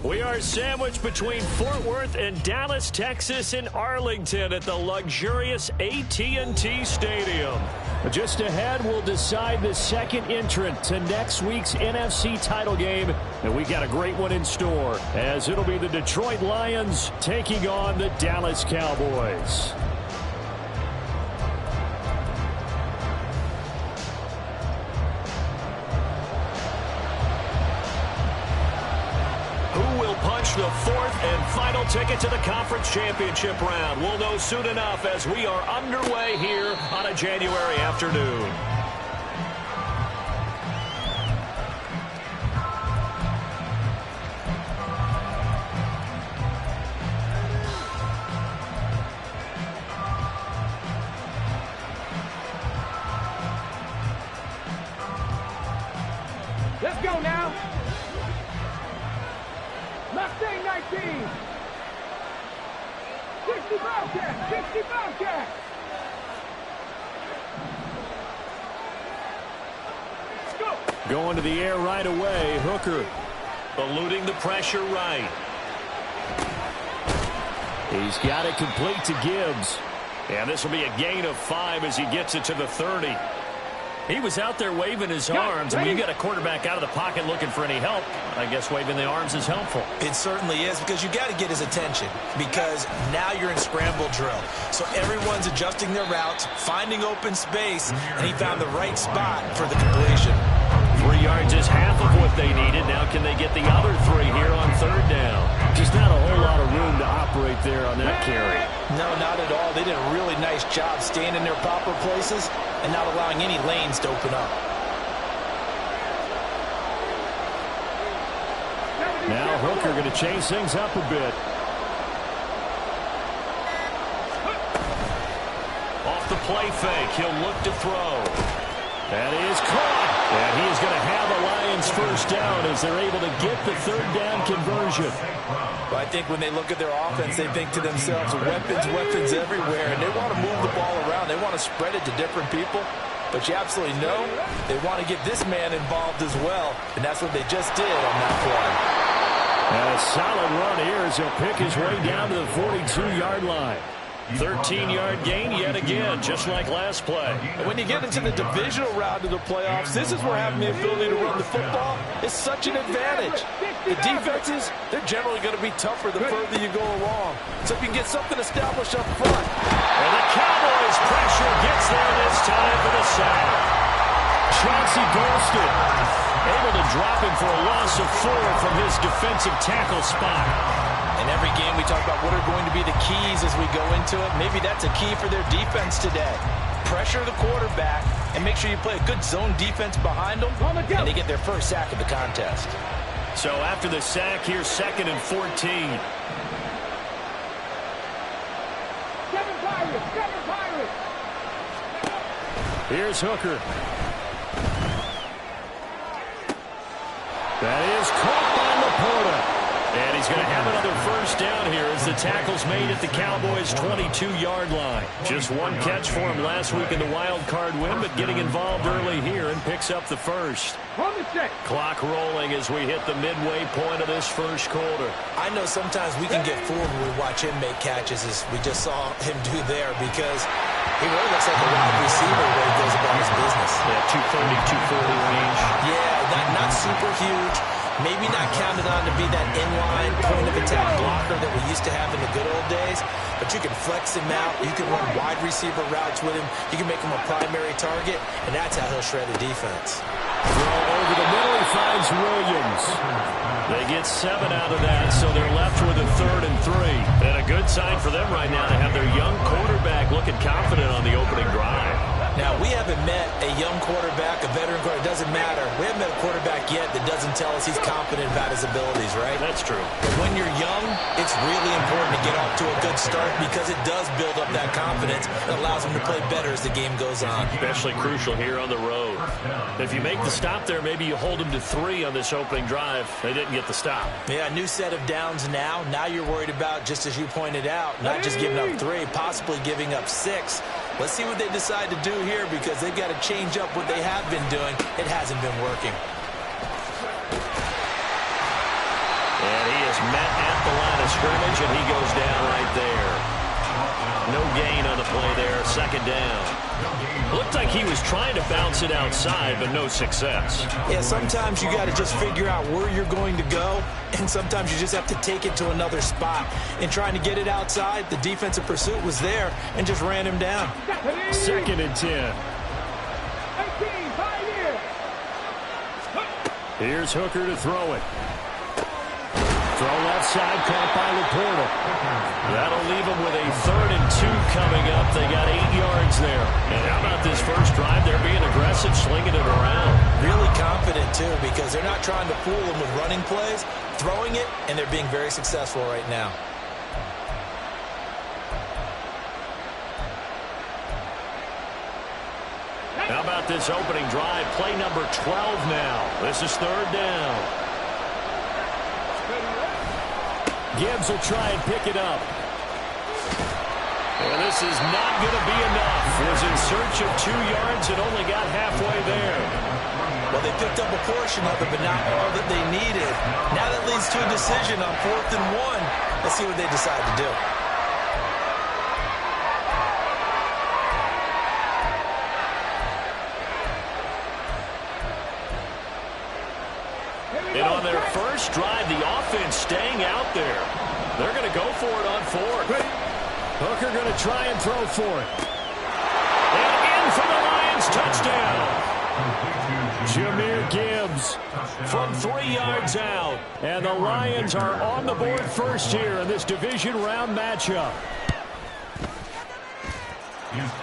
We are sandwiched between Fort Worth and Dallas, Texas, and Arlington at the luxurious AT&T Stadium. Just ahead, we'll decide the second entrant to next week's NFC title game, and we got a great one in store, as it'll be the Detroit Lions taking on the Dallas Cowboys. The fourth and final ticket to the conference championship round. We'll know soon enough as we are underway here on a January afternoon. Let's go now. Mustang 19. 60 Bobcat. 60 Bobcat. Let's go. Going to the air right away. Hooker eluding the pressure right. He's got it complete to Gibbs. And this will be a gain of 5 as he gets it to the 30. He was out there waving his arms. When you get a quarterback out of the pocket looking for any help, I guess waving the arms is helpful. It certainly is, because you got to get his attention, because now you're in scramble drill. So everyone's adjusting their routes, finding open space, and he found the right spot for the completion. 3 yards is half of what they needed. Now can they get the other 3 here on third down? Just not a whole lot of room to operate there on that carry. No, not at all. They did a really nice job staying in their proper places and not allowing any lanes to open up. Now Hooker going to change things up a bit. Off the play fake, he'll look to throw. That is caught. And he is going to have a Lions first down as they're able to get the third down conversion. Well, I think when they look at their offense, they think to themselves, weapons, weapons everywhere. And they want to move the ball around. They want to spread it to different people. But you absolutely know they want to get this man involved as well. And that's what they just did on that play. And a solid run here as he'll pick his way down to the 42-yard line. 13-yard gain yet again, just like last play. And when you get into the divisional round of the playoffs, this is where having the ability to run the football is such an advantage. The defenses, they're generally going to be tougher the further you go along. So if you can get something established up front. And the Cowboys pressure gets there this time for the sack. Chauncey Golston able to drop him for a loss of 4 from his defensive tackle spot. In every game, we talk about what are going to be the keys as we go into it. Maybe that's a key for their defense today. Pressure the quarterback and make sure you play a good zone defense behind them, and they get their first sack of the contest. So after the sack, here's 2nd and 14. Seven Pirates. Here's Hooker. That is caught by Laporta. And he's going to have another first down here as the tackle's made at the Cowboys' 22-yard line. Just one catch for him last week in the wild card win, but getting involved early here and picks up the first. Clock rolling as we hit the midway point of this first quarter. I know sometimes we can get fooled when we watch him make catches, as we just saw him do there, because he really looks like a wide receiver when he goes about his business. Yeah, 230, 240 range. Yeah, not super huge. Maybe not counted on to be that inline point-of-attack blocker that we used to have in the good old days, but you can flex him out. You can run wide receiver routes with him. You can make him a primary target, and that's how he'll shred a defense. Throw over the middle, he finds Williams. They get 7 out of that, so they're left with a 3rd and 3. And a good sign for them right now to have their young quarterback looking confident on the opening drive. Now, we haven't met a young quarterback, a veteran quarterback. It doesn't matter. We haven't met a quarterback yet that doesn't tell us he's confident about his abilities, right? That's true. But when you're young, it's really important to get off to a good start because it does build up that confidence that allows him to play better as the game goes on. Especially crucial here on the road. If you make the stop there, maybe you hold him to 3 on this opening drive. They didn't get the stop. Yeah, a new set of downs now. Now you're worried about, just as you pointed out, not just giving up 3, possibly giving up 6. Let's see what they decide to do here, because they've got to change up what they have been doing. It hasn't been working. And he is met at the line of scrimmage, and he goes down right there. No gain on the play there, second down. Looked like he was trying to bounce it outside, but no success. Yeah, sometimes you got to just figure out where you're going to go, and sometimes you just have to take it to another spot. In trying to get it outside, the defensive pursuit was there and just ran him down. Second and 10. Here's Hooker to throw it. Throw left side, caught by Laporta. That'll leave them with a 3rd and 2 coming up. They got 8 yards there. And how about this first drive? They're being aggressive, slinging it around. Really confident, too, because they're not trying to fool them with running plays, throwing it, and they're being very successful right now. How about this opening drive? Play number 12 now. This is 3rd down. Gibbs will try and pick it up. And this is not going to be enough. Was in search of 2 yards and only got halfway there. Well, they picked up a portion of it, but not all that they needed. Now that leads to a decision on 4th and 1. Let's see what they decide to do. And on their first drive, the offense staying out there. They're going to go for it on 4th. Hooker going to try and throw for it. And in for the Lions, touchdown. Jahmyr Gibbs from 3 yards out. And the Lions are on the board first here in this division round matchup.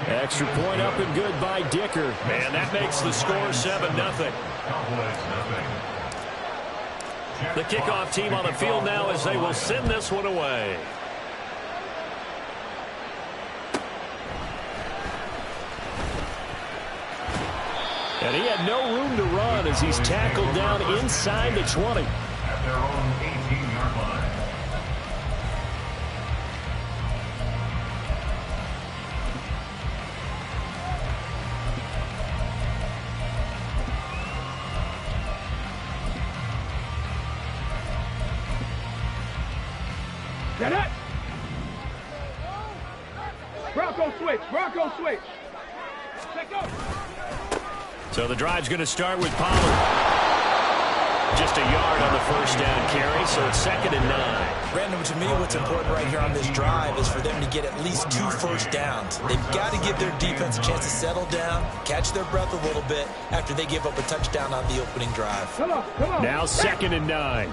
Extra point up and good by Dicker. And that makes the score 7-0. The kickoff team on the field now as they will send this one away. And he had no room to run as he's tackled down inside the 20. At their own 18-yard line. Get it! Bronco switch! Bronco switch! Take go! So the drive's going to start with Pollard. Just a yard on the first down carry, so it's 2nd and 9. Brandon, to me, what's important right here on this drive is for them to get at least 2 first downs. They've got to give their defense a chance to settle down, catch their breath a little bit after they give up a touchdown on the opening drive. Come on, come on. Now 2nd and 9.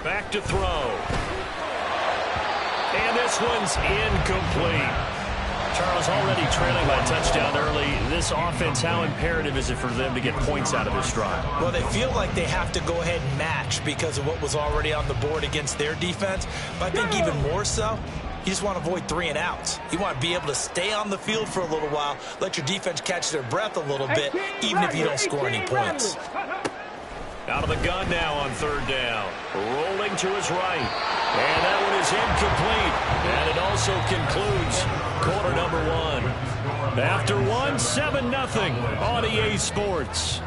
Back to throw. And this one's incomplete. Charles, already trailing by touchdown early. This offense, how imperative is it for them to get points out of this drive? Well, they feel like they have to go ahead and match because of what was already on the board against their defense. But I think even more so, you just want to avoid 3 and outs. You want to be able to stay on the field for a little while, let your defense catch their breath a little bit, even if you don't score any points. Out of the gun now on 3rd down. Rolling to his right. And that one is incomplete. And it also concludes quarter number 1. After 7-0 on EA Sports.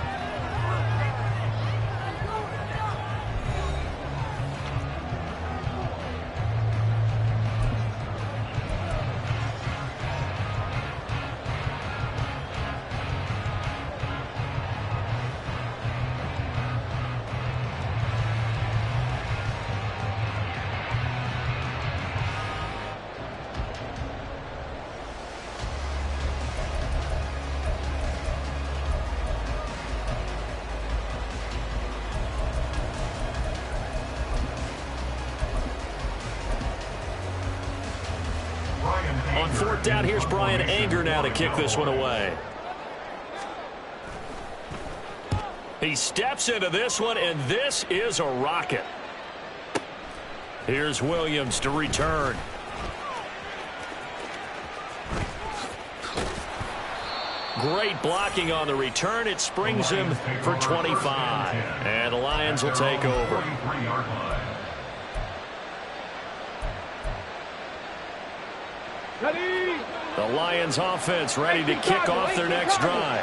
On 4th down, here's Brian Anger now to kick this one away. He steps into this one, and this is a rocket. Here's Williams to return. Great blocking on the return. It springs him for 25. And the Lions will take over. Ready? The Lions offense ready to kick off their next drive.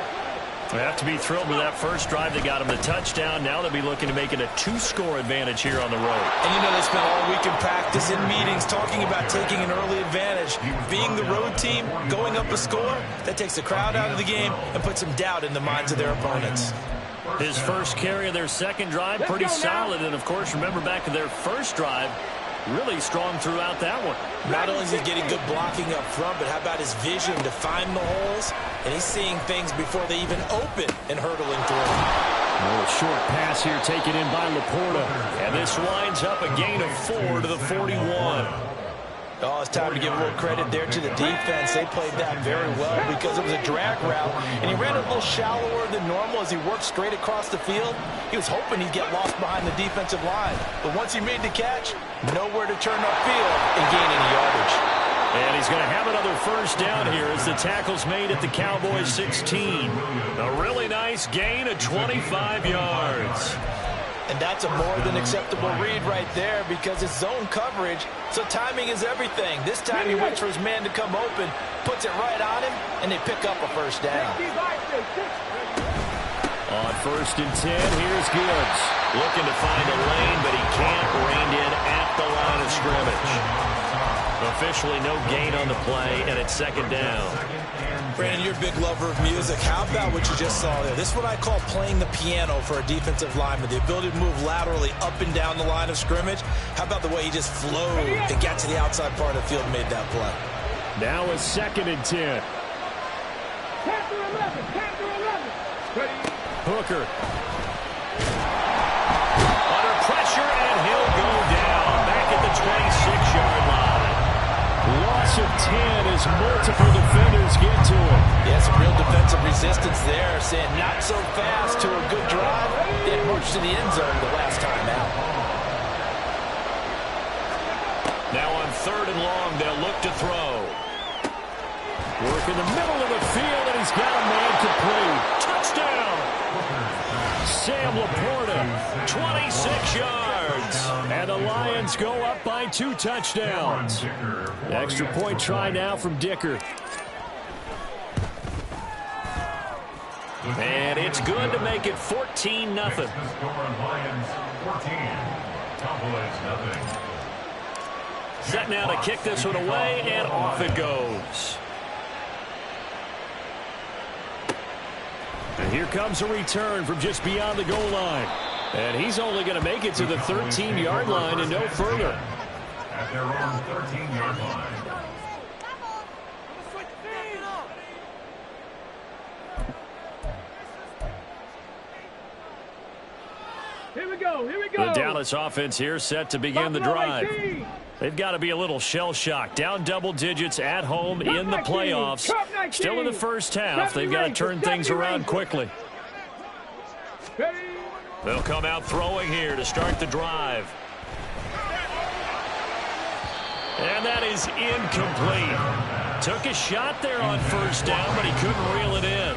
They have to be thrilled with that first drive. They got him the touchdown. Now they'll be looking to make it a 2-score advantage here on the road. And you know, they spent all week in practice, in meetings, talking about taking an early advantage. Being the road team, going up a score, that takes the crowd out of the game and puts some doubt in the minds of their opponents. His first carry of their second drive, pretty solid. And, of course, remember back to their first drive, really strong throughout that one. Not only is he getting good blocking up front, but how about his vision to find the holes? And he's seeing things before they even open and hurtling through. A short pass here taken in by Laporta. And this winds up a gain of 4 to the 41. Oh, it's time to give a little credit there to the defense. They played that very well because it was a drag route, and he ran a little shallower than normal as he worked straight across the field. He was hoping he'd get lost behind the defensive line. But once he made the catch, nowhere to turn upfield and gain any yardage. And he's going to have another first down here as the tackle's made at the Cowboys 16. A really nice gain of 25 yards. And that's a more than acceptable read right there because it's zone coverage, so timing is everything. This time he waits for his man to come open, puts it right on him, and they pick up a first down. On 1st and 10, here's Gibbs. Looking to find a lane, but he can't. Reined in at the line of scrimmage. Officially no gain on the play, and it's 2nd down. Brandon, you're a big lover of music. How about what you just saw there? This is what I call playing the piano for a defensive lineman. The ability to move laterally up and down the line of scrimmage. How about the way he just flowed and got to the outside part of the field and made that play? Now a 2nd and 10. Hooker. Under pressure, and he'll go down. Back at the 26-yard line. Loss of 10 as multiple defenders get to him. Yeah, some real defensive resistance there, saying not so fast to a good drive. They marched to the end zone the last time out. Now on 3rd and long, they'll look to throw. Work in the middle of the field, and he's got a man complete. Touchdown! Sam Laporta, 26 yards. And the Lions go up by 2 touchdowns. Extra point try now from Dicker. And it's good to make it 14-0. Set now to kick this one away, and off it goes. And here comes a return from just beyond the goal line. And he's only going to make it to the 13-yard line and no further. At their own 13-yard line. Here we go, here we go. The Dallas offense here set to begin the drive. They've got to be a little shell-shocked. Down double digits at home in the playoffs. Still in the first half. They've got to turn things around quickly. They'll come out throwing here to start the drive. And that is incomplete. Took a shot there on 1st down, but he couldn't reel it in.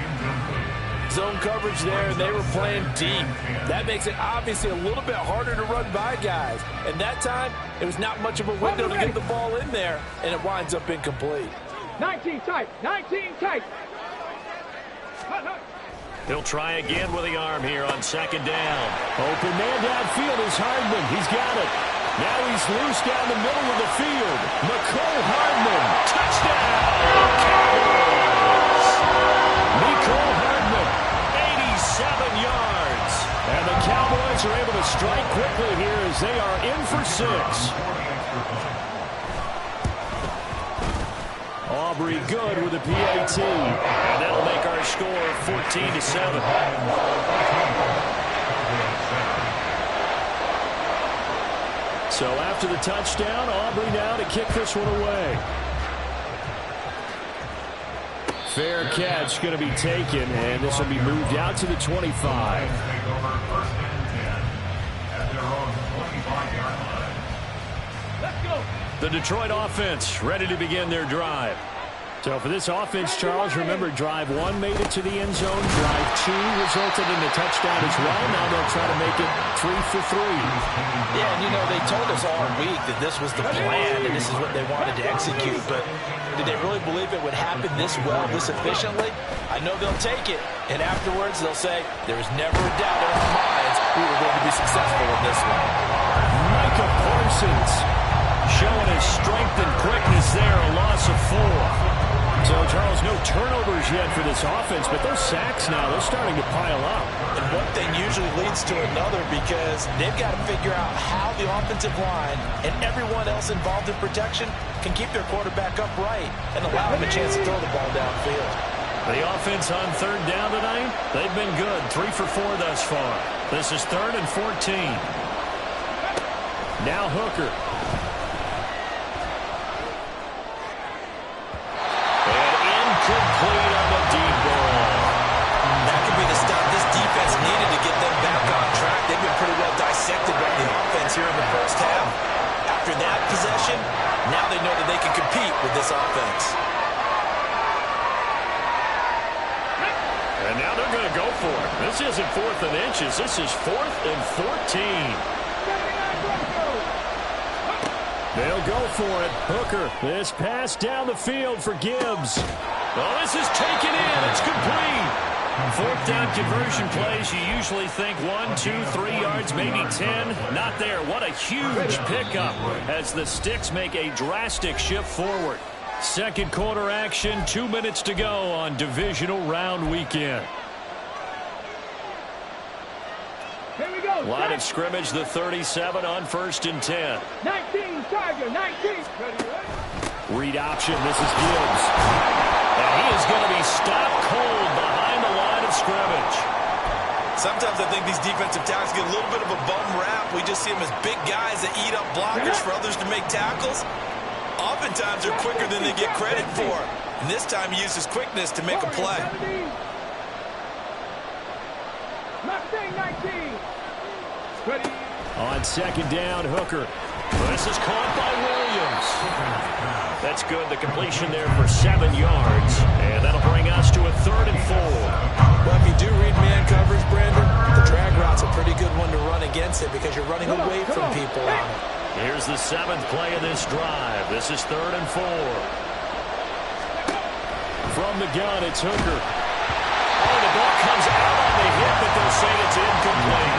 Zone coverage there, and they were playing deep. That makes it obviously a little bit harder to run by guys. And that time, it was not much of a window to get the ball in there, and it winds up incomplete. 19 tight, 19 tight. He'll try again with the arm here on 2nd down. Open man downfield is Hardman. He's got it. Now he's loose down the middle of the field. Nicole Hardman. Touchdown! Cowboys! Nicole Hardman, 87 yards. And the Cowboys are able to strike quickly here as they are in for 6. Aubrey good with a PAT. And that'll make our score 14-7. So after the touchdown, Aubrey now to kick this one away. Fair catch going to be taken, and this will be moved out to the 25. The Detroit offense ready to begin their drive. So for this offense, Charles, remember, drive 1 made it to the end zone. Drive 2 resulted in a touchdown as well. Now they'll try to make it 3 for 3. Yeah, and they told us all week that this was the plan and this is what they wanted to execute. But did they really believe it would happen this well, this efficiently? I know they'll take it, and afterwards they'll say, there was never a doubt in our minds we were going to be successful in this one. Micah Parsons showing his strength and quickness there, a loss of 4. So, Charles, no turnovers yet for this offense, but those sacks now, they're starting to pile up. And one thing usually leads to another because they've got to figure out how the offensive line and everyone else involved in protection can keep their quarterback upright and allow him a chance to throw the ball downfield. The offense on 3rd down tonight, they've been good. 3 for 4 thus far. This is 3rd and 14. Now Hooker. Complete on the deep ball. That could be the stop this defense needed to get them back on track. They've been pretty well dissected by the offense here in the first half. After that possession, now they know that they can compete with this offense. And now they're going to go for it. This isn't 4th and inches. This is 4th and 14. They'll go for it. Hooker, this pass down the field for Gibbs. Oh, this is taken in. It's complete. 4th down conversion plays, you usually think 1, 2, 3 yards, maybe 10. Not there. What a huge pickup as the Sticks make a drastic shift forward. Second quarter action, 2 minutes to go on divisional round weekend. Here we go. Line of scrimmage, the 37 on 1st and 10. 19, Tiger, 19. Read option, this is Gibbs. And he is going to be stopped cold behind the line of scrimmage. Sometimes I think these defensive tackles get a little bit of a bum rap. We just see them as big guys that eat up blockers for others to make tackles. Oftentimes they're quicker than they get credit for. And this time he uses quickness to make a play. Mustang 19. Ready. On 2nd down, Hooker. This is caught by Williams. That's good. The completion there for 7 yards. And that'll bring us to a 3rd and 4. Well, if you do read man coverage, Brandon, the drag route's a pretty good one to run against it because you're running away from people on it. Here's the 7th play of this drive. This is 3rd and 4. From the gun, it's Hooker. Oh, the ball comes out on the hit, but they'll say it's incomplete.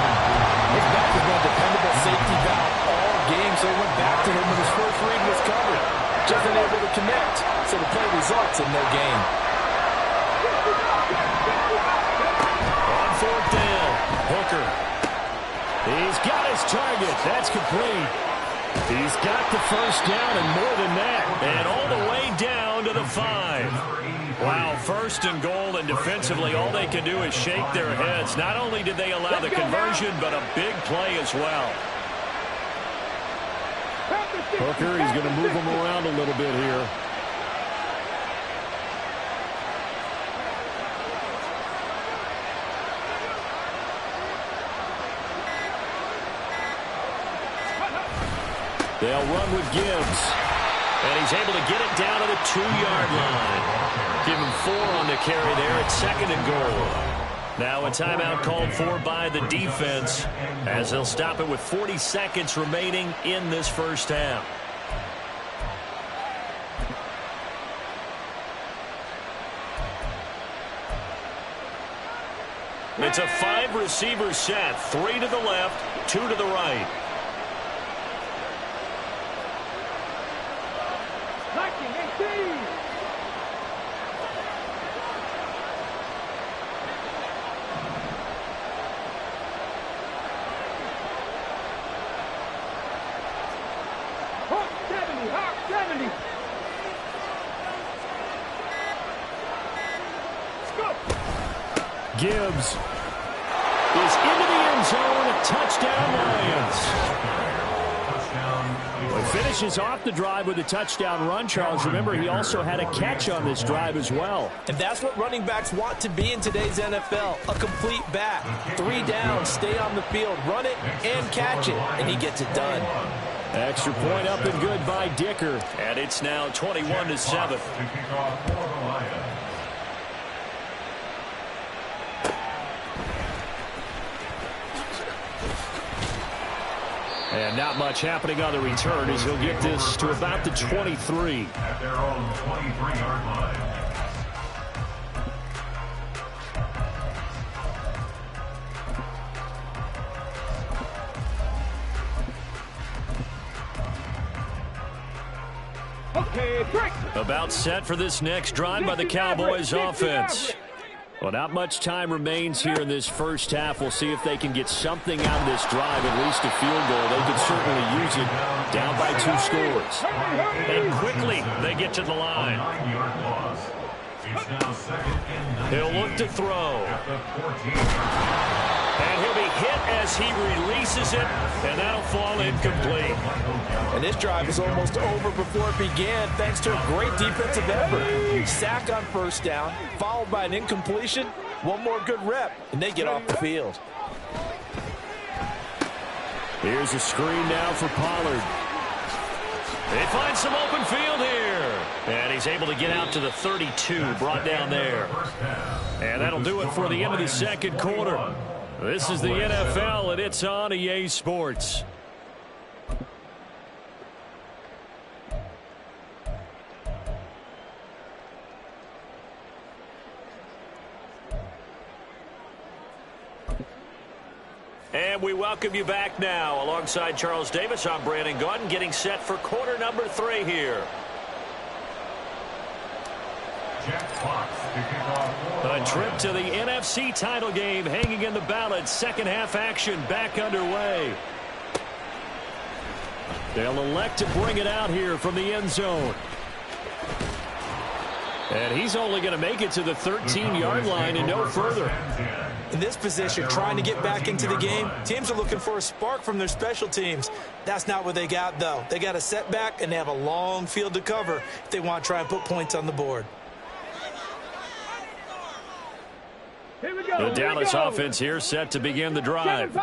His back has been a dependable safety valve all game, so he went back to him when his first read was covered. Just unable to connect, so the play results in no gain. On 4th down, Hooker. He's got his target. That's complete. He's got the 1st down and more than that. And all the way down to the 5. Wow, 1st and goal, and defensively all they can do is shake their heads. Not only did they allow the conversion, but a big play as well. Hooker, he's going to move him around a little bit here. They'll run with Gibbs. And he's able to get it down to the 2-yard line. Give him 4 on the carry there at 2nd and goal. Now a timeout called for by the defense as they'll stop it with 40 seconds remaining in this first half. It's a 5-receiver set. 3 to the left, 2 to the right. Gibbs is into the end zone. Touchdown, Lions. Well, he finishes off the drive with a touchdown run, Charles. Remember, he also had a catch on this drive as well. And that's what running backs want to be in today's NFL, a complete back. 3 down, stay on the field, run it, and catch it, and he gets it done. Extra point up and good by Dicker. And it's now 21-7. And not much happening on the return as he'll get this to about the 23. At their own 23-yard line. Okay, break. About set for this next drive by the Cowboys offense. Well, not much time remains here in this first half. We'll see if they can get something out of this drive, at least a field goal. They could certainly use it down by 2 scores. And quickly, they get to the line. He'll look to throw. And he'll be hit as he releases it, and that'll fall incomplete. And this drive is almost over before it began, thanks to a great defensive effort. Sack on first down, followed by an incompletion. One more good rep, and they get off the field. Here's a screen now for Pollard. They find some open field here. And he's able to get out to the 32, brought down there. And that'll do it for the end of the second quarter. This is the NFL, and it's on EA Sports. And we welcome you back now. Alongside Charles Davis, I'm Brandon Gaudin, getting set for quarter number 3 here. A trip to the NFC title game hanging in the balance. Second half action back underway. They'll elect to bring it out here from the end zone. And he's only going to make it to the 13-yard line and no further. In this position, trying to get back into the game, teams are looking for a spark from their special teams. That's not what they got, though. They got a setback, and they have a long field to cover if they want to try and put points on the board. The Dallas offense here set to begin the drive.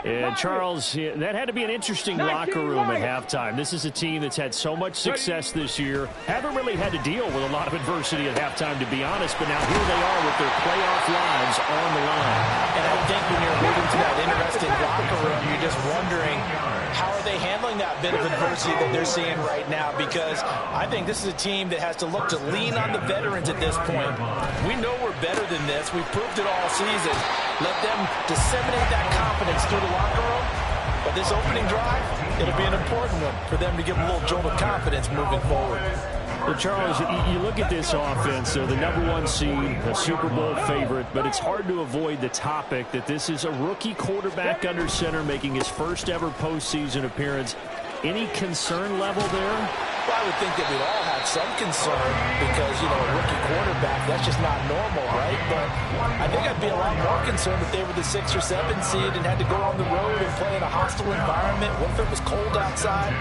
And Charles, that had to be an interesting locker room at halftime. This is a team that's had so much success this year. Haven't really had to deal with a lot of adversity at halftime, to be honest. But now here they are with their playoff lives on the line. And I think when you're moving to that interesting locker room, you're just wondering, how are they handling that bit of adversity that they're seeing right now? Because I think this is a team that has to look to lean on the veterans at this point. We know we're better than this. We've proved it all season. Let them disseminate that confidence through the locker room. But this opening drive, it'll be an important one for them to give a little jolt of confidence moving forward. Well, Charles, you look at this offense, they're the #1 seed, a Super Bowl favorite, but it's hard to avoid the topic that this is a rookie quarterback under center making his first ever postseason appearance. Any concern level there? Well, I would think that we'd all have some concern because, you know, a rookie quarterback, that's just not normal, right? But I think I'd be a lot more concerned if they were the 6 or 7 seed and had to go on the road and play in a hostile environment. What if it was cold outside?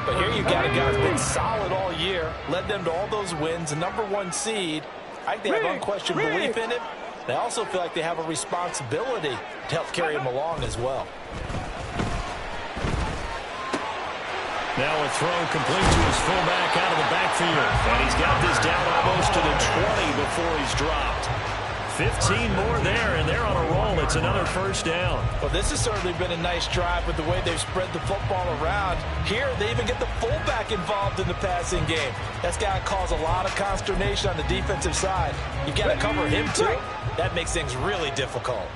But here you got a guy who's been solid all year, led them to all those wins, a #1 seed. I think they have unquestioned belief in him. They also feel like they have a responsibility to help carry him along as well. Now a throw complete to his fullback out of the backfield. And he's got this down almost to the 20 before he's dropped. 15 more there, and they're on a roll. It's another first down. Well, this has certainly been a nice drive with the way they've spread the football around. Here, they even get the fullback involved in the passing game. That's got to cause a lot of consternation on the defensive side. You've got to cover him, too. That makes things really difficult.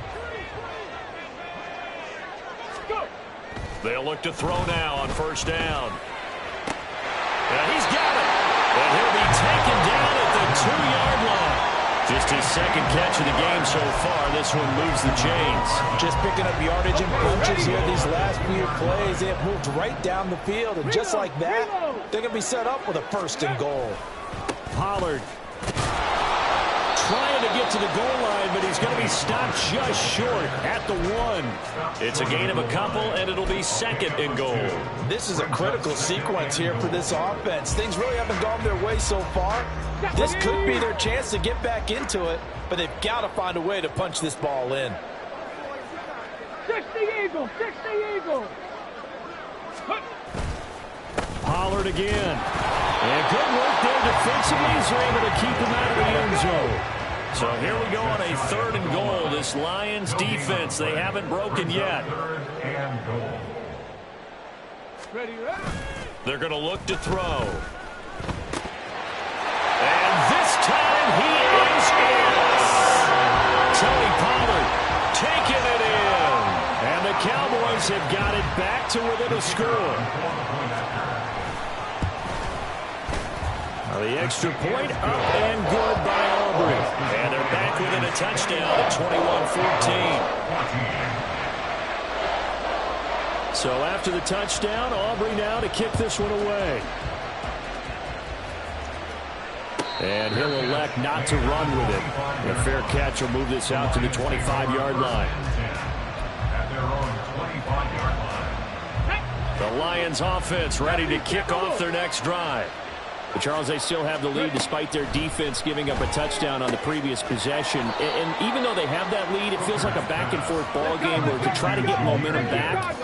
They'll look to throw now on first down. And he's got it. And he'll be taken down at the 2-yard line. Just his second catch of the game so far. This one moves the chains. Just picking up yardage and punches here these last few plays. They have moved right down the field. And just like that, they're going to be set up with a 1st and goal. Pollard trying to get to the goal line, but he's going to be stopped just short at the 1. It's a gain of a couple, and it'll be 2nd and goal. This is a critical sequence here for this offense. Things really haven't gone their way so far. This could be their chance to get back into it, but they've got to find a way to punch this ball in. 60 Eagles, 60 Eagles. Pollard again. And good work there defensively as they're able to keep him out of the end zone. So here we go on a 3rd and goal. This Lions defense, they haven't broken yet. They're going to look to throw. And this time he is in. Tony Pollard taking it in. And the Cowboys have got it back to within a score. The extra point up and good by Aubrey. And they're back within a touchdown at 21-14. So after the touchdown, Aubrey now to kick this one away. And he'll elect not to run with it. A fair catch will move this out to the 25-yard line. The Lions offense ready to kick off their next drive. But Charles, they still have the lead despite their defense giving up a touchdown on the previous possession. And even though they have that lead, it feels like a back-and-forth ball game where to try to get momentum back,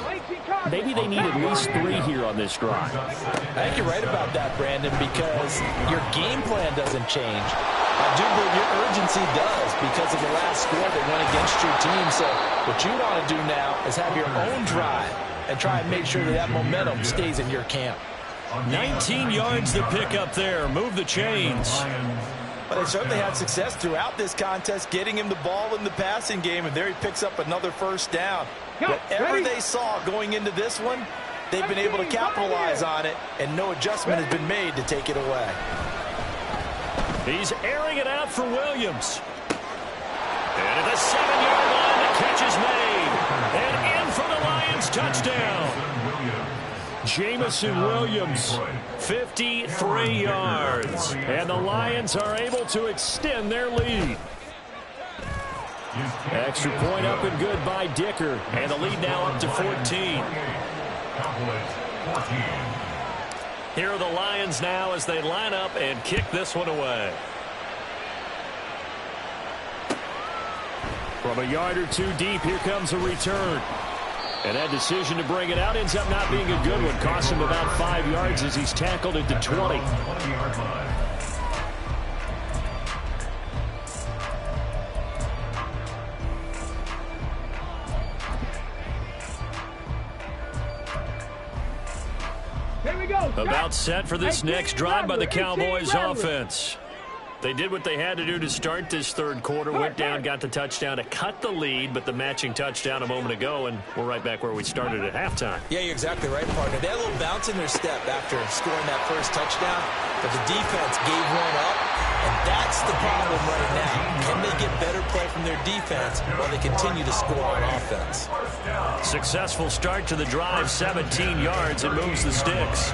maybe they need at least 3 here on this drive. I think you're right about that, Brandon, because your game plan doesn't change. I do believe your urgency does because of the last score that went against your team. So what you want to do now is have your own drive and try and make sure that that momentum stays in your camp. 19 yards to pick up there. Move the chains. But they certainly had success throughout this contest, getting him the ball in the passing game, and there he picks up another 1st down. Whatever they saw going into this one, they've been able to capitalize on it, and no adjustment has been made to take it away. He's airing it out for Williams. And at the 7-yard line, the catch is made. And in for the Lions touchdown. Jamison Williams, 53 yards. And the Lions are able to extend their lead. Extra point up and good by Dicker. And the lead now up to 14. Here are the Lions now as they line up and kick this one away. From a yard or 2 deep, here comes a return. And that decision to bring it out ends up not being a good one. Costs him about 5 yards as he's tackled at the 20. Here we go. About set for this next drive by the Cowboys offense. They did what they had to do to start this 3rd quarter. Went down, got the touchdown to cut the lead, but the matching touchdown a moment ago, and we're right back where we started at halftime. Yeah, you're exactly right, partner. They had a little bounce in their step after scoring that 1st touchdown, but the defense gave one up, and that's the problem right now. Can they get better play from their defense while they continue to score on offense? Successful start to the drive, 17 yards, and moves the sticks.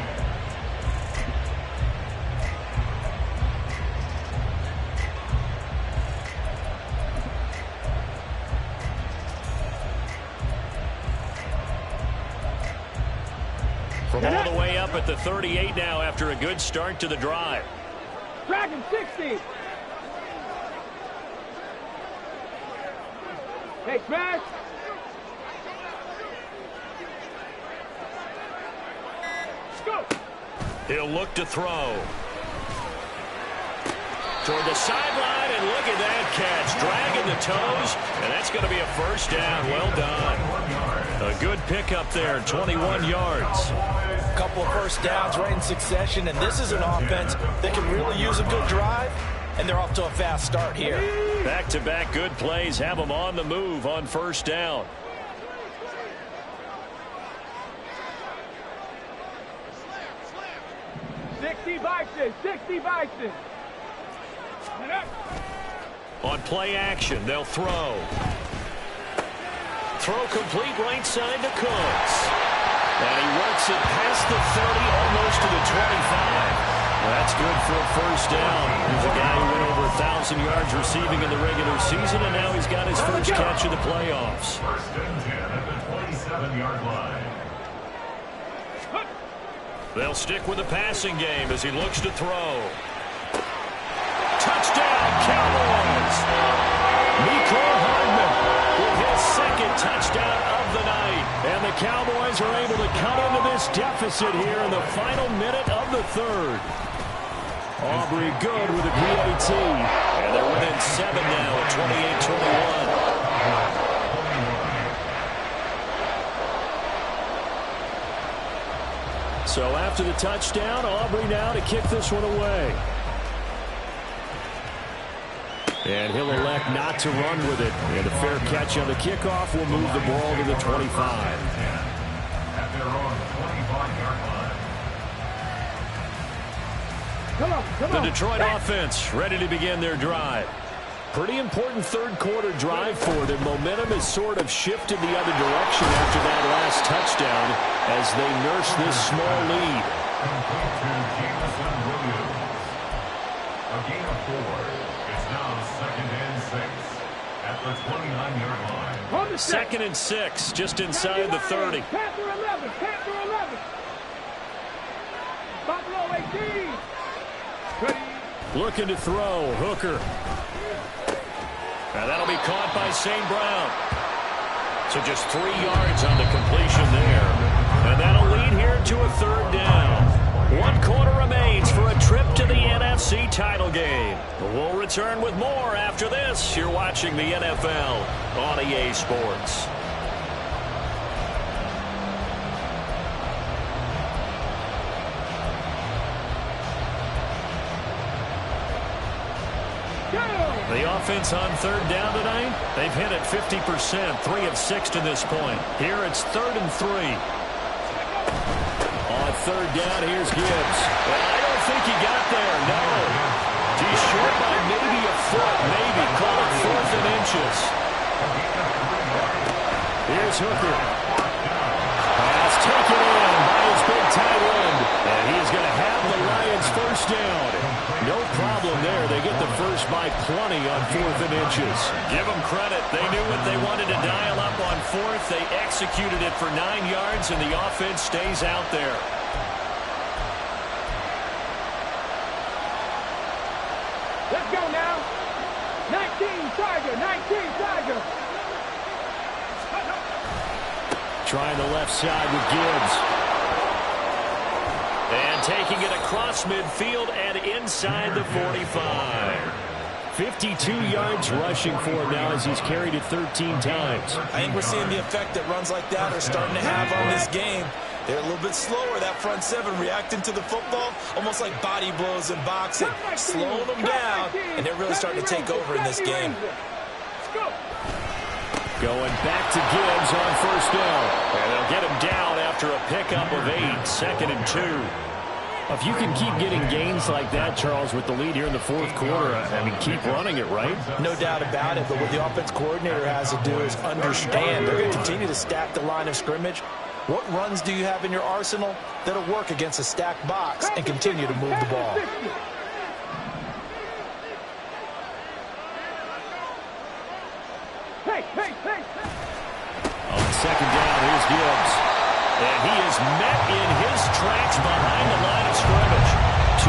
From all the way up at the 38 now after a good start to the drive. Dragon 60. Hey, smash. Let's go. He'll look to throw. Toward the sideline, and look at that catch. Dragging the toes, and that's going to be a 1st down. Well done. A good pickup there, 21 yards. A couple of 1st downs right in succession, and this is an offense that can really use a good drive, and they're off to a fast start here. Back-to-back good plays have them on the move on 1st down. Bison, 60 Bison. On play action, they'll throw. Throw complete right side to Cooks. And he works it past the 30, almost to the 25. That's good for a 1st down. He's a guy who went over 1,000 yards receiving in the regular season, and now he's got his first catch of the playoffs. 1st and 10 at the 27-yard line. They'll stick with the passing game as he looks to throw. Touchdown, Cowboys! Mecole Hardman with his 2nd touchdown of the night. And the Cowboys are able to cut into this deficit deficit here in the final minute of the third. Aubrey good with a PAT. And they're within 7 now at 28-21. So after the touchdown, Aubrey now to kick this one away. And he'll elect not to run with it. And a fair catch on the kickoff will move the ball to the 25. At their own 25-yard line. Come The on. Detroit offense ready to begin their drive. Pretty important third quarter drive for them. Momentum has sort of shifted the other direction after that last touchdown as they nurse this small lead. Complete to Jameson Williams. A gain of 4. It's now 2nd and 6 at the 29-yard line. On the set. 2nd and 6, just inside the 30. Panther 11. Panther 11. Buffalo 18. Ready. Looking to throw. Hooker. Now that'll be caught by St. Brown. So just 3 yards on the completion there. And that'll lead here to a third down. 1 quarter remains for a trip to the NFC title game. We'll return with more after this. You're watching the NFL on EA Sports. The offense on third down tonight, they've hit it 50%, 3 of 6 to this point. Here it's 3rd and 3. On third down, here's Gibbs. Well, I don't think he got there, no. He's short by maybe a foot, maybe. Call it 4th and inches. Here's Hooker. Pass taken in by his big tight end. And he is going to have the Lions first down. No problem there. They get the first by plenty on 4th and inches. Give them credit. They knew what they wanted to dial up on 4th. They executed it for 9 yards, and the offense stays out there. Let's go now. 19 Tiger. 19 Tiger. Trying the left side with Gibbs. And taking it across midfield and inside the 45. 52 yards rushing for him now as he's carried it 13 times. I think we're seeing the effect that runs like that are starting to have on this game. They're a little bit slower, that front seven, reacting to the football, almost like body blows in boxing, slowing them down, and they're really starting to take over in this game. Going back to Gibbs on first down. And they'll get him down after a pickup of 8, 2nd and 2. If you can keep getting gains like that, Charles, with the lead here in the 4th quarter, I mean, keep running it, right? No doubt about it, but what the offense coordinator has to do is understand. They're going to continue to stack the line of scrimmage. What runs do you have in your arsenal that'll work against a stacked box and continue to move the ball? On second down, here's Gibbs. And he is met in his tracks behind the line of scrimmage.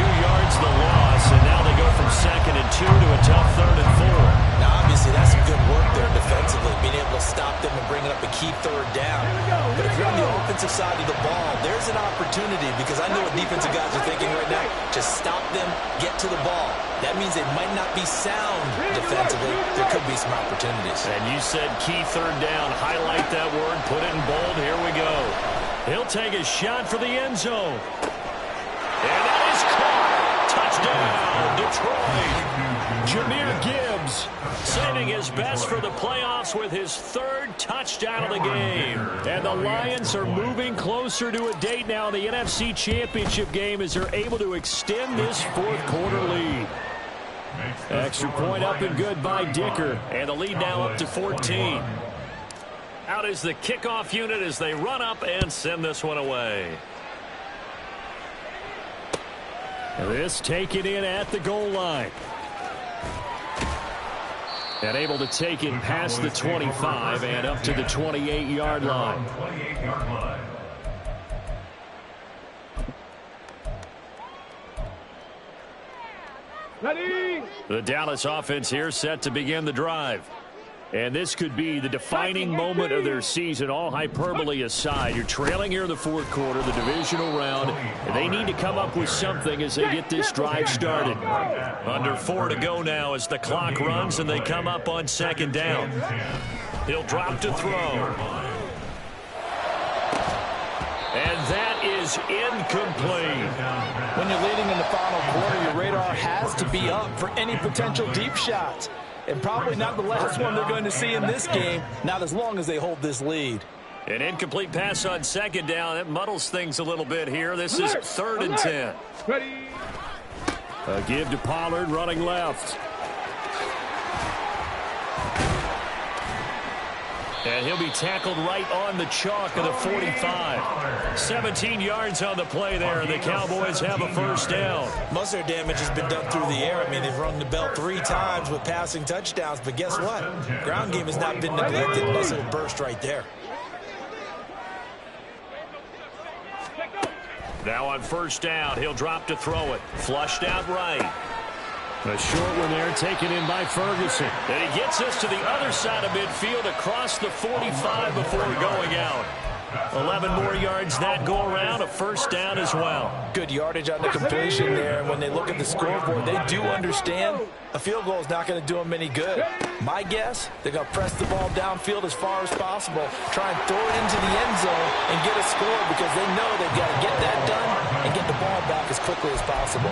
2 yards the loss, and now they go from 2nd and 2 to a tough 3rd and 4. Now, obviously, that's some good work there defensively, being able to stop them and bring it up a key 3rd down. But if you're on the offensive side of the ball, there's an opportunity, because I know what defensive guys are thinking right now. Just stop them, get to the ball. That means they might not be sound defensively. There could be some opportunities. And you said key 3rd down. Highlight that word, put it in bold. Here we go. He'll take a shot for the end zone. And that is caught. Touchdown, Detroit. Jahmyr Gibbs saving his best for the playoffs with his 3rd touchdown of the game. And the Lions are moving closer to a date now in the NFC Championship game as they're able to extend this 4th quarter lead. Extra point up and good by Dicker. And the lead now up to 14. Out is the kickoff unit as they run up and send this one away. This taken in at the goal line. And able to take it past the 25 and up to the 28-yard line. Ready. The Dallas offense here set to begin the drive. And this could be the defining moment of their season, all hyperbole aside. You're trailing here in the fourth quarter, the divisional round, and they need to come up with something as they get this drive started. Under 4 to go now as the clock runs and they come up on second down. He'll drop to throw. And that is incomplete. When you're leading in the final quarter, your radar has to be up for any potential deep shots. And probably not the last one they're going to see in this game, not as long as they hold this lead. An incomplete pass on second down. It muddles things a little bit here. This is 3rd and 10. A give to Pollard running left. And he'll be tackled right on the chalk of the 45. 17 yards on the play there, and the Cowboys have a first down. Most of their damage has been done through the air. I mean, they've rung the bell 3 times with passing touchdowns, but guess what? Ground game has not been neglected. Nice little burst right there. Now on first down, he'll drop to throw it. Flushed out right. A short one there taken in by Ferguson. And he gets us to the other side of midfield across the 45 before going out. 11 more yards that go around, a first down as well. Good yardage on the completion there. And when they look at the scoreboard, they do understand a field goal is not going to do them any good. My guess, they're going to press the ball downfield as far as possible, try and throw it into the end zone and get a score because they know they've got to get that done and get the ball back as quickly as possible.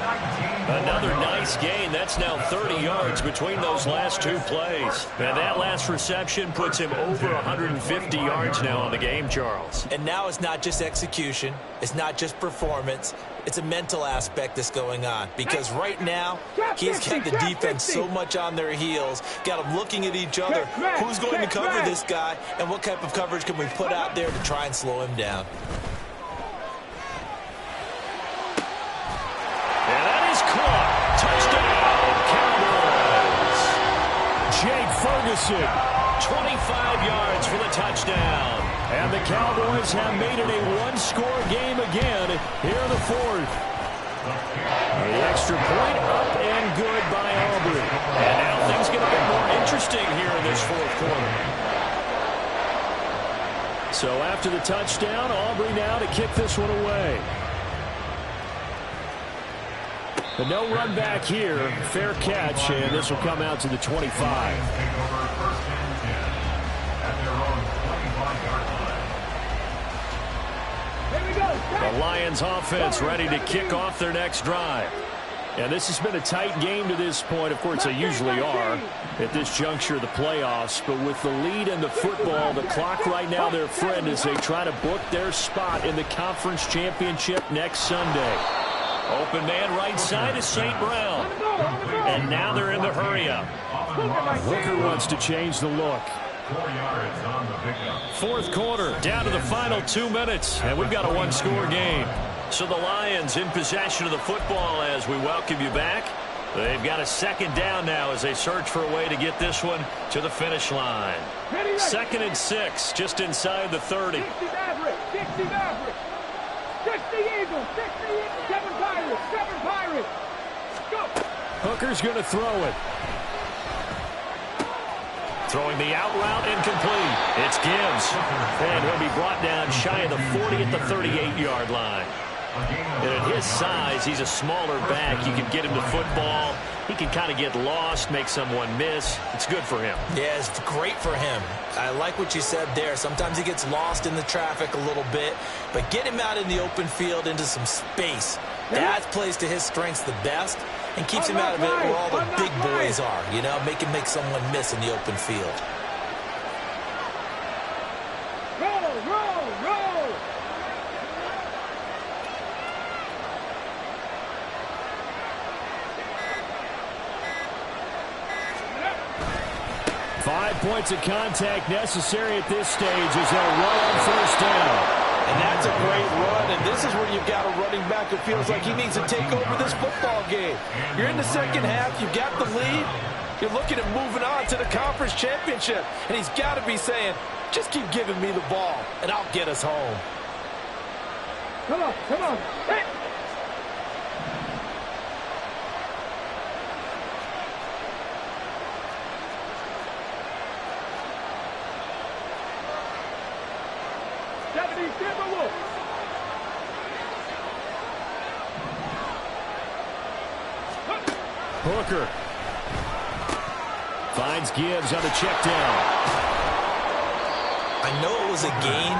Another nice gain. That's now 30 yards between those last 2 plays. And that last reception puts him over 150 yards now on the game, Charles. And now it's not just execution. It's not just performance. It's a mental aspect that's going on. Because right now, he's got the defense so much on their heels. Got them looking at each other. Who's going to cover this guy? And what type of coverage can we put out there to try and slow him down? And that is caught. Touchdown, Cowboys. Jake Ferguson, 25 yards for the touchdown. And the Cowboys have made it a one-score game again here in the fourth. The extra point up and good by Aubrey. And now things get a bit more interesting here in this fourth quarter. So after the touchdown, Aubrey now to kick this one away. The no run back here, fair catch, and this will come out to the 25. The Lions offense ready to kick off their next drive. And this has been a tight game to this point. Of course, they usually are at this juncture of the playoffs. But with the lead in the football, the clock right now their friend as they try to book their spot in the conference championship next Sunday. Open man right side is St. Brown. And now they're in the hurry-up. Hooker wants to change the look. 4 yards on the pickup. Fourth quarter, down to the final 2 minutes, and we've got a one-score game. So the Lions in possession of the football as we welcome you back. They've got a second down now as they search for a way to get this one to the finish line. 2nd and 6, just inside the 30. 60 Mavericks, 60 Mavericks, 60 Eagles, 60 Eagles, 7 Pirates, 7 Pirates. Go! Hooker's going to throw it. Throwing the out route incomplete. It's Gibbs. And he'll be brought down shy of the 40 at the 38-yard line. And at his size, he's a smaller back. You can get him to football. He can kind of get lost, make someone miss. It's good for him. Yeah, it's great for him. I like what you said there. Sometimes he gets lost in the traffic a little bit, but get him out in the open field into some space. That plays to his strengths the best and keeps him out of it where all the big boys are, you know, make someone miss in the open field. Roll, roll, roll! 5 points of contact necessary at this stage as they'll run on first down. And that's a great run, and this is where you've got a running back who feels like he needs to take over this football game. You're in the second half, you've got the lead, you're looking at moving on to the conference championship, and he's got to be saying, just keep giving me the ball, and I'll get us home. Come on, come on. Hey! 5 70 Timberwolves. Hooker finds Gibbs on the check down. I know it was a gain,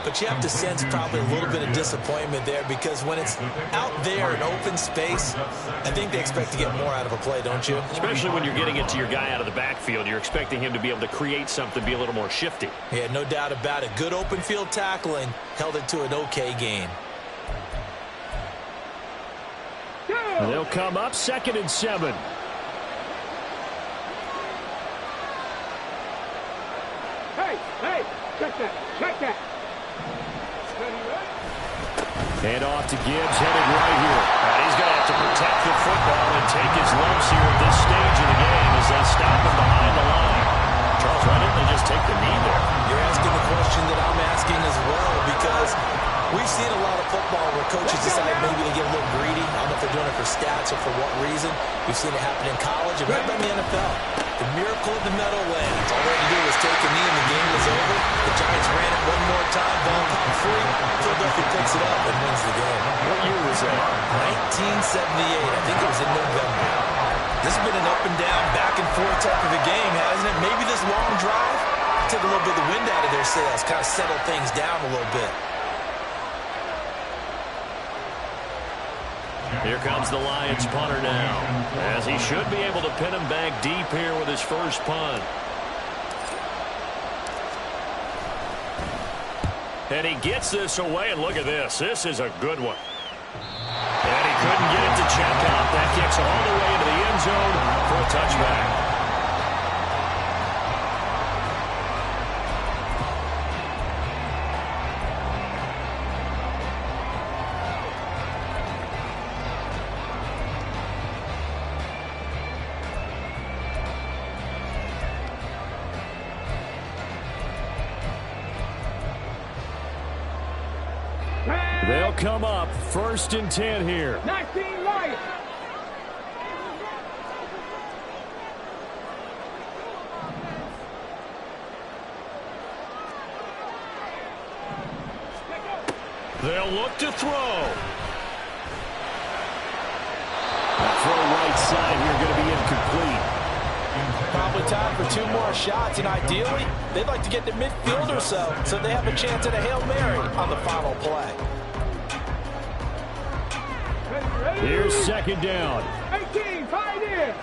but you have to sense probably a little bit of disappointment there because when it's out there in open space, I think they expect to get more out of a play, don't you? Especially when you're getting it to your guy out of the backfield. You're expecting him to be able to create something, be a little more shifty. Yeah, no doubt about it. Good open field tackling held it to an okay gain. They'll come up 2nd and 7. Hey, check that. Hand off to Gibbs, headed right here. And he's going to have to protect the football and take his lumps here at this stage of the game as they stop him behind the line. Charles, why didn't they just take the knee there? You're asking the question that I'm asking as well because we've seen a lot of football where coaches decide maybe they get a little greedy. I don't know if they're doing it for stats or for what reason. We've seen it happen in college and right in the NFL. The miracle of the Meadowlands. All they had to do was take a knee and the game was over. The Giants ran it one more time. Ball caught free. Philadelphia picks it up and wins the game. What year was that? 1978. I think it was in November. This has been an up and down, back and forth type of a game, hasn't it? Maybe this long drive took a little bit of the wind out of their sails, kind of settled things down a little bit. Here comes the Lions punter now, as he should be able to pin him back deep here with his first punt. And he gets this away, and look at this. This is a good one. And he couldn't get it to check out. That kicks all the way into the end zone for a touchback. They'll come up 1st and 10 here. 19 Lions. They'll look to throw. That throw right side here going to be incomplete. Probably time for 2 more shots, and ideally, they'd like to get to midfield or so they have a chance at a Hail Mary on the final play. Here's 2nd down. 18, Pioneer.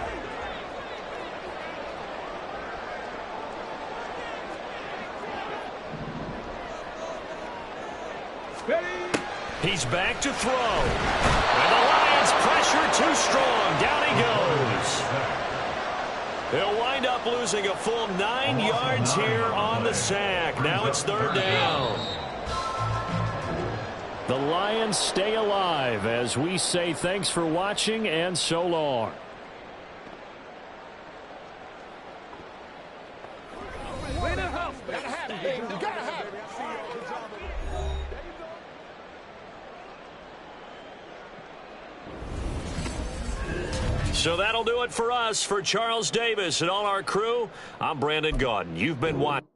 He's back to throw. And the Lions pressure too strong. Down he goes. They'll wind up losing a full 9 yards here on the sack. Now it's 3rd down. The Lions stay alive as we say thanks for watching and so long. So that'll do it for us. For Charles Davis and all our crew, I'm Brandon Gaudin. You've been watching.